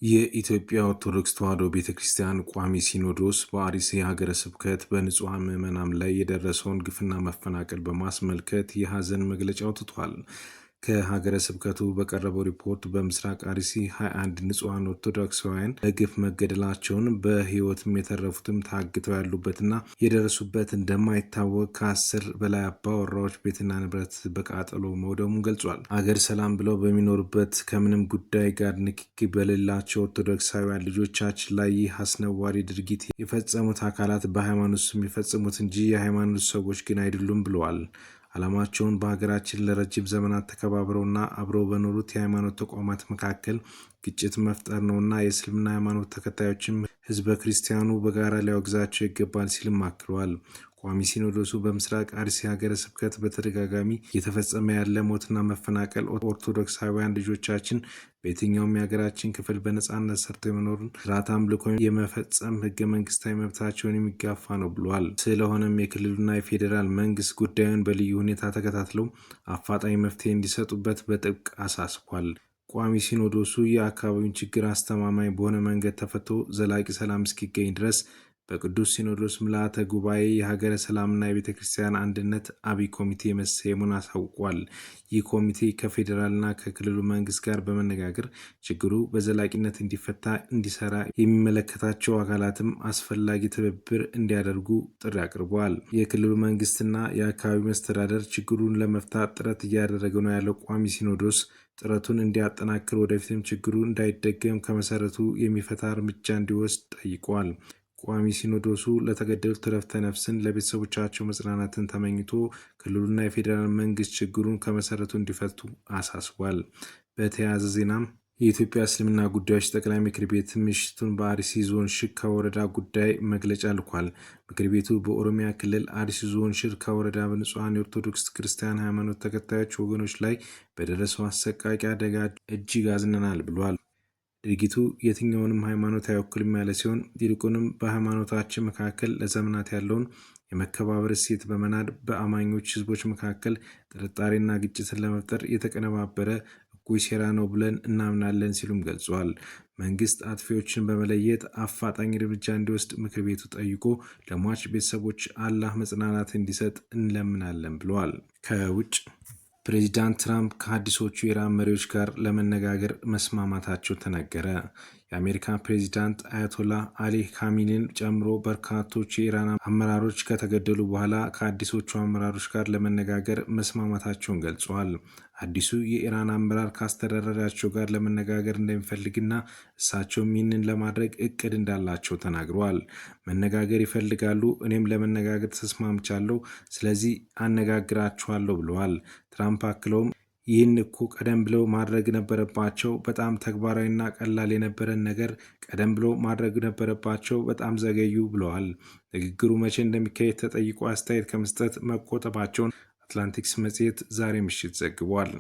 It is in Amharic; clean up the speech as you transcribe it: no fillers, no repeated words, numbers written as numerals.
የኢትዮጵያ ኦርቶዶክስ ተዋሕዶ ቤተክርስቲያን ቋሚ ሲኖዶስ በአርሲ ሀገረ ስብከት በንጹሐን ምዕመናን ላይ የደረሰውን ግፍና መፈናቀል በማስመልከት የሐዘን መግለጫ አውጥቷል። ከሀገረ ስብከቱ በቀረበው ሪፖርት በምስራቅ አርሲ 21 ንጹሐን ኦርቶዶክሳውያን በግፍ መገደላቸውን በሕይወትም የተረፉትም ታግተው ያሉበትና የደረሱበት እንደማይታወቅ ከ10 በላይ አባወራዎች ቤትና ንብረት በቃጠሎ መውደሙን ገልጿል። አገር ሰላም ብለው በሚኖሩበት ከምንም ጉዳይ ጋር ንክኪ በሌላቸው ኦርቶዶክሳውያን ልጆቻችን ላይ ይህ አስነዋሪ ድርጊት የፈጸሙት አካላት በሃይማኖት ስም የፈጸሙት እንጂ የሃይማኖት ሰዎች ግን አይደሉም ብለዋል። ዓላማቸውን በሀገራችን ለረጅም ዘመናት ተከባብረውና አብረው በኖሩት የሃይማኖት ተቋማት መካከል ግጭት መፍጠር ነውና የእስልምና ሃይማኖት ተከታዮችም ህዝበ ክርስቲያኑ በጋራ ሊያወግዛቸው ይገባል ሲልም አክለዋል። ቋሚ ሲኖዶሱ በምስራቅ አርሲ ሀገረ ስብከት በተደጋጋሚ እየተፈጸመ ያለ ሞትና መፈናቀል ኦርቶዶክሳውያን ልጆቻችን በየትኛውም የሀገራችን ክፍል በነጻነት ሰርተው የመኖርን ስርዓት አምልኮ የመፈጸም ህገ መንግስታዊ መብታቸውን የሚጋፋ ነው ብሏል። ስለሆነም የክልሉና የፌዴራል መንግስት ጉዳዩን በልዩ ሁኔታ ተከታትለው አፋጣኝ መፍትሄ እንዲሰጡበት በጥብቅ አሳስቧል። ቋሚ ሲኖዶሱ የአካባቢውን ችግር አስተማማኝ በሆነ መንገድ ተፈቶ ዘላቂ ሰላም እስኪገኝ ድረስ በቅዱስ ሲኖዶስ ምልዓተ ጉባኤ የሀገረ ሰላምና የቤተ ክርስቲያን አንድነት አብይ ኮሚቴ መሰየሙን አሳውቋል። ይህ ኮሚቴ ከፌዴራልና ከክልሉ መንግስት ጋር በመነጋገር ችግሩ በዘላቂነት እንዲፈታ እንዲሰራ የሚመለከታቸው አካላትም አስፈላጊ ትብብር እንዲያደርጉ ጥሪ አቅርበዋል። የክልሉ መንግስትና የአካባቢ መስተዳደር ችግሩን ለመፍታት ጥረት እያደረገ ነው ያለው ቋሚ ሲኖዶስ ጥረቱን እንዲያጠናክር ወደፊትም ችግሩ እንዳይደገም ከመሰረቱ የሚፈታ እርምጃ እንዲወስድ ጠይቋል። ቋሚ ሲኖዶሱ ለተገደሉት ዕረፍተ ነፍስን ለቤተሰቦቻቸው መጽናናትን ተመኝቶ ክልሉና የፌዴራል መንግስት ችግሩን ከመሰረቱ እንዲፈቱ አሳስቧል። በተያያዘ ዜናም የኢትዮጵያ እስልምና ጉዳዮች ጠቅላይ ምክር ቤት ምሽቱን በአርሲ ዞን ሽካ ወረዳ ጉዳይ መግለጫ ልኳል። ምክር ቤቱ በኦሮሚያ ክልል አርሲ ዞን ሽካ ወረዳ በንጹሐን የኦርቶዶክስ ክርስቲያን ሃይማኖት ተከታዮች ወገኖች ላይ በደረሰው አሰቃቂ አደጋ እጅግ አዝነናል ብሏል። ድርጊቱ የትኛውንም ሃይማኖት አይወክልም ያለ ሲሆን ይልቁንም በሃይማኖታችን መካከል ለዘመናት ያለውን የመከባበር እሴት በመናድ በአማኞች ህዝቦች መካከል ጥርጣሬና ግጭትን ለመፍጠር የተቀነባበረ እኩይ ሴራ ነው ብለን እናምናለን ሲሉም ገልጸዋል። መንግስት አጥፊዎችን በመለየት አፋጣኝ እርምጃ እንዲወስድ ምክር ቤቱ ጠይቆ ለሟች ቤተሰቦች አላህ መጽናናት እንዲሰጥ እንለምናለን ብለዋል። ከውጭ ፕሬዚዳንት ትራምፕ ከአዲሶቹ የኢራን መሪዎች ጋር ለመነጋገር መስማማታቸው ተነገረ። የአሜሪካ ፕሬዚዳንት አያቶላህ አሊ ካሚኒን ጨምሮ በርካቶች የኢራን አመራሮች ከተገደሉ በኋላ ከአዲሶቹ አመራሮች ጋር ለመነጋገር መስማማታቸውን ገልጸዋል። አዲሱ የኢራን አመራር ከአስተዳደራቸው ጋር ለመነጋገር እንደሚፈልግና እሳቸውም ይህንን ለማድረግ እቅድ እንዳላቸው ተናግረዋል። መነጋገር ይፈልጋሉ፣ እኔም ለመነጋገር ተስማምቻለሁ፣ ስለዚህ አነጋግራችኋለሁ ብለዋል። ትራምፕ አክለውም ይህን እኮ ቀደም ብለው ማድረግ ነበረባቸው። በጣም ተግባራዊና ቀላል የነበረን ነገር ቀደም ብለው ማድረግ ነበረባቸው። በጣም ዘገዩ ብለዋል። ንግግሩ መቼ እንደሚካሄድ ተጠይቆ አስተያየት ከመስጠት መቆጠባቸውን አትላንቲክስ መጽሔት ዛሬ ምሽት ዘግቧል።